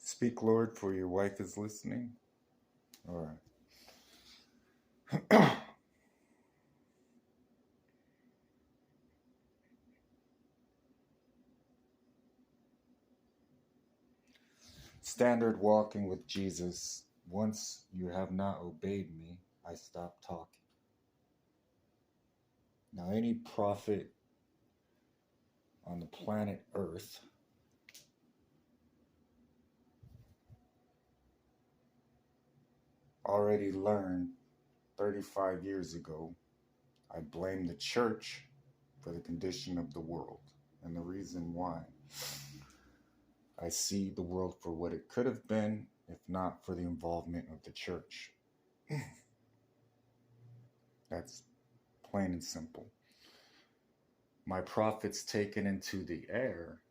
Speak, Lord, for your wife is listening. All right. Standard walking with Jesus. Once you have not obeyed me, I stop talking. Now, any prophet on the planet Earth already learned 35 years ago, I blame the church for the condition of the world. And the reason why, I see the world for what it could have been if not for the involvement of the church. That's plain and simple. My prophets taken into the air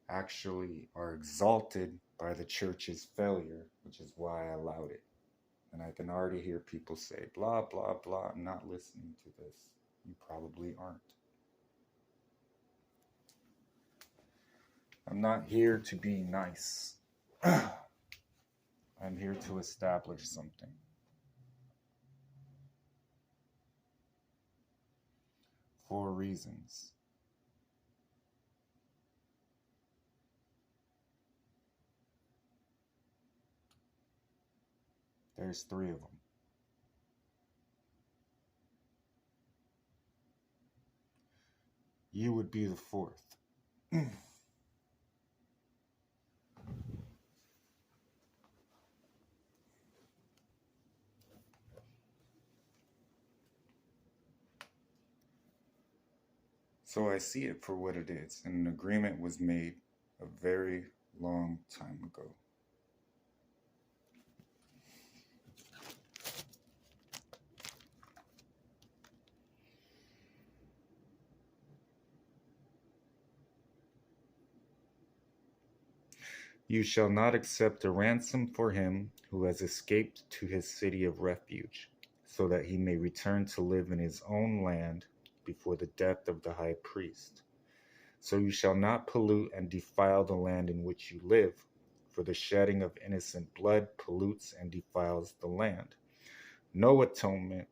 actually are exalted by the church's failure, which is why I allowed it. And I can already hear people say, blah, blah, blah, I'm not listening to this. You probably aren't. I'm not here to be nice. I'm here to establish something. For reasons. There's 3 of them. You would be the 4th. So I see it for what it is, and an agreement was made a very long time ago. You shall not accept a ransom for him who has escaped to his city of refuge, so that he may return to live in his own land before the death of the high priest. So you shall not pollute and defile the land in which you live, for the shedding of innocent blood pollutes and defiles the land. No atonement,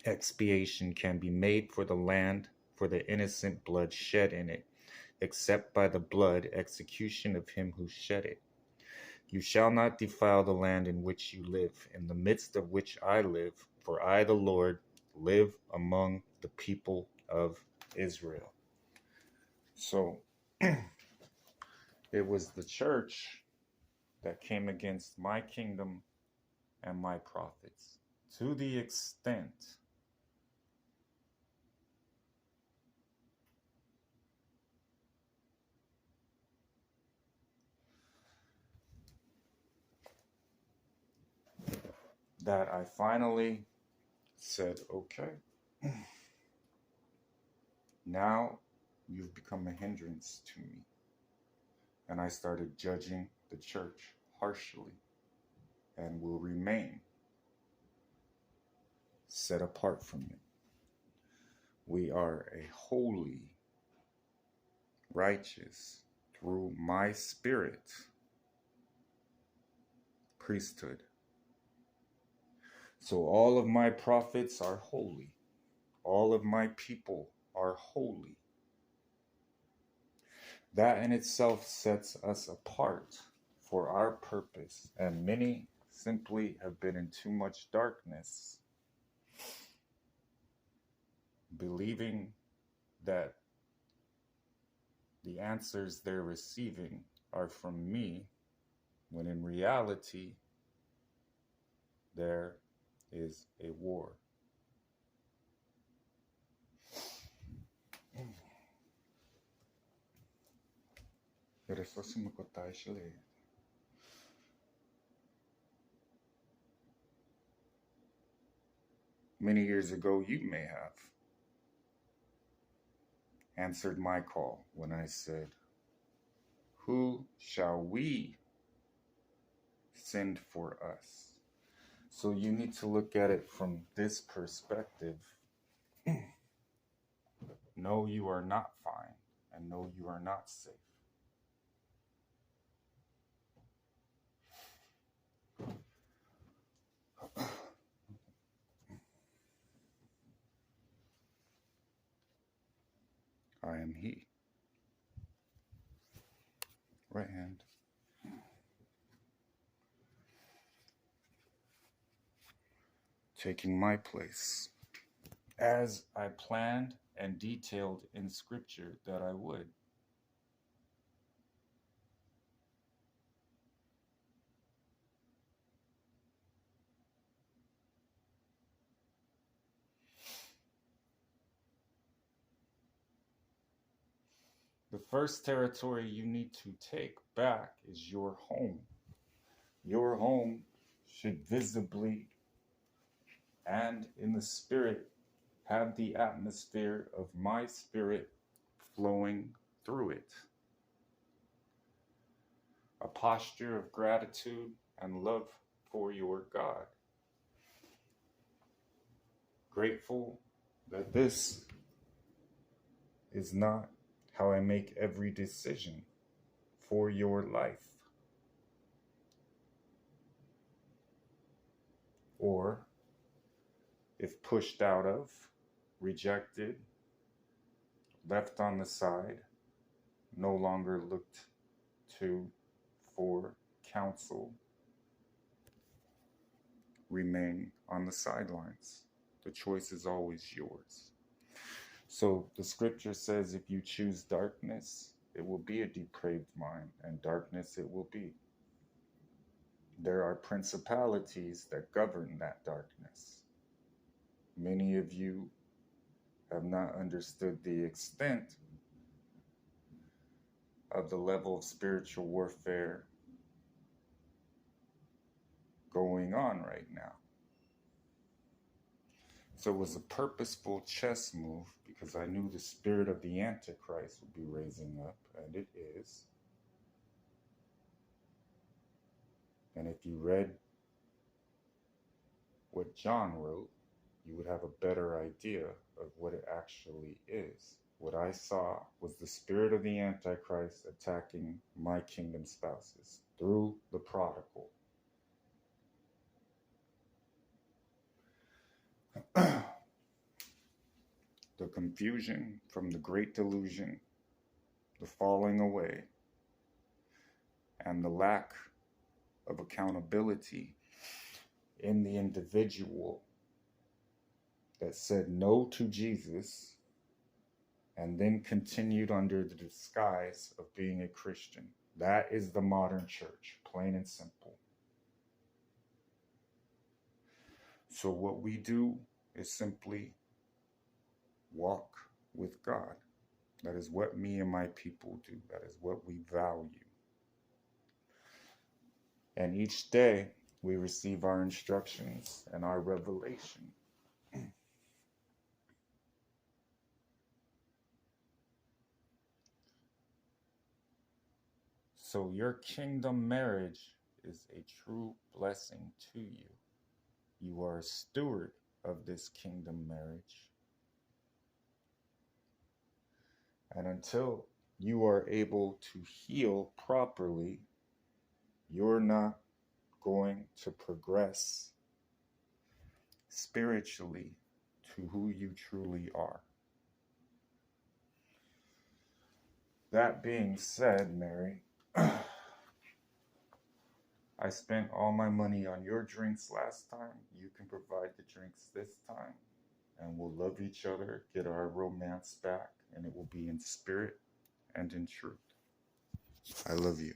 expiation can be made for the land for the innocent blood shed in it, except by the blood execution of him who shed it. You shall not defile the land in which you live, in the midst of which I live, for I, the Lord, live among the people of Israel. So, it was the church that came against my kingdom and my prophets, to the extent that I finally said, okay, now you've become a hindrance to me. And I started judging the church harshly and will remain set apart from it. We are a holy, righteous, through my spirit, priesthood. So all of my prophets are holy. All of my people are holy. That in itself sets us apart for our purpose, and many simply have been in too much darkness, believing that the answers they're receiving are from me, when in reality, there is a war. Many years ago, you may have answered my call when I said, who shall we send for us? So you need to look at it from this perspective. No, you are not fine, and no, you are not safe. am he. Right hand. Taking my place, as I planned and detailed in Scripture that I would. The first territory you need to take back is your home. Your home should visibly and in the spirit have the atmosphere of my spirit flowing through it. A posture of gratitude and love for your God. Grateful that this is not how I make every decision for your life. Or, if pushed out of, rejected, left on the side, no longer looked to for counsel, remain on the sidelines. The choice is always yours. So the scripture says if you choose darkness, it will be a depraved mind, and darkness it will be. There are principalities that govern that darkness. Many of you have not understood the extent of the level of spiritual warfare going on right now. So it was a purposeful chess move because I knew the spirit of the Antichrist would be raising up, and it is. And if you read what John wrote, you would have a better idea of what it actually is. What I saw was the spirit of the Antichrist attacking my kingdom spouses through the prodigal. The confusion from the great delusion, the falling away, and the lack of accountability in the individual that said no to Jesus and then continued under the disguise of being a Christian. That is the modern church, plain and simple. So what we do is simply walk with God. That is what me and my people do. That is what we value. And each day we receive our instructions and our revelation. So your kingdom marriage is a true blessing to you. You are a steward of this kingdom marriage. And until you are able to heal properly, you're not going to progress spiritually to who you truly are. That being said, Mary, I spent all my money on your drinks last time. You can provide the drinks this time. And we'll love each other, get our romance back, and it will be in spirit and in truth. I love you.